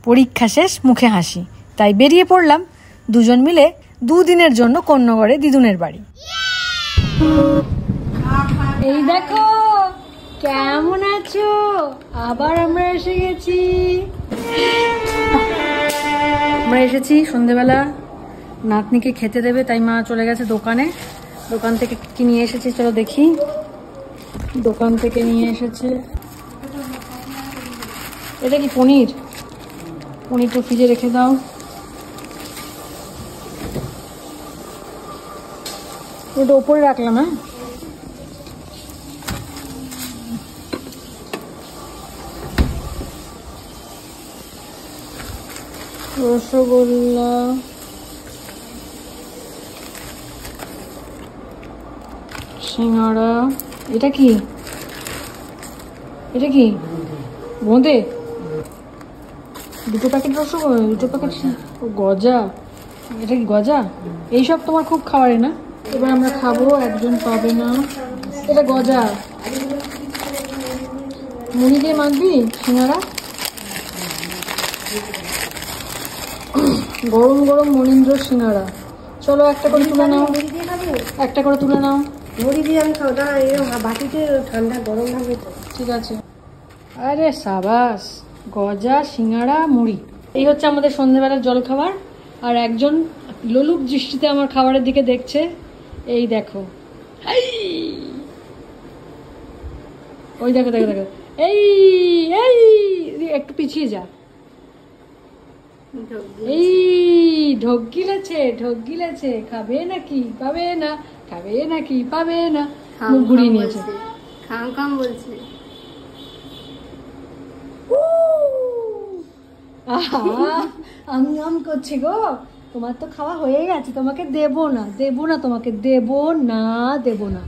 পরীক্ষা শেষ, মুখে হাসি। তাই বেরিয়ে পড়লাম দুজন মিলে 2 দিনের জন্য কন্যগড়ে দিদুনের বাড়ি। এই দেখো কেমন আছো, আবার আমরা এসে গেছি। আমরা এসেছি সন্ধেবেলা, নাতনিকে খেতে দেবে, তাই মা চলে গেছে দোকানে। দোকান থেকে কি নিয়ে এসেছি চলো দেখি। দোকান থেকে নিয়ে এসেছে, এটা কি পনির? পনিরটা ফ্রিজে রেখে দাও। ওটা ওপরে রাখলাম। হ্যাঁ, রসগোল্লা, সিঙ্গাড়া। এটা কি? এটা কি বোঁদে? 2 প্যাকেট রসগোল্লা, 2 প্যাকেট গজা। এটা কি গজা? এইসব তোমার খুব খাওয়ারে না? এবার আমরা খাবো, একজন পাবে না। এটা গজা, মুড়ি দিয়ে মাখবি সিঙ্গাড়া। গরম গরম মনীন্দ্র সিঙ্গাড়া। চলো একটা করে তুলে নাও, একটা করে তুলে নাও। মুড়ি দিয়ে আমি খাওয়া, বাটিতে ঠান্ডা গরম লাগবে তো। ঠিক আছে। আরে সাবাস, গজা, সিঙ্গাড়া, মুড়ি, এই হচ্ছে আমাদের সন্ধ্যেবেলার জলখাবার। আর একজন লোলুপ দৃষ্টিতে আমার খাবারের দিকে দেখছে। এই দেখো, ওই দেখো দেখো দেখো, এই এই একটু পিছিয়ে যা। এই ঢোক গিলেছে, ঢোক গিলেছে। খাবে নাকি? পাবে না। খাবে নাকি? পাবে না। মুখ ঘুরিয়ে নিয়েছে, খাম খাম বলছে। আম করছে গো। তোমার তো খাওয়া হয়ে গেছে, তোমাকে দেবো না, দেবো না, তোমাকে দেবো না, দেবো না।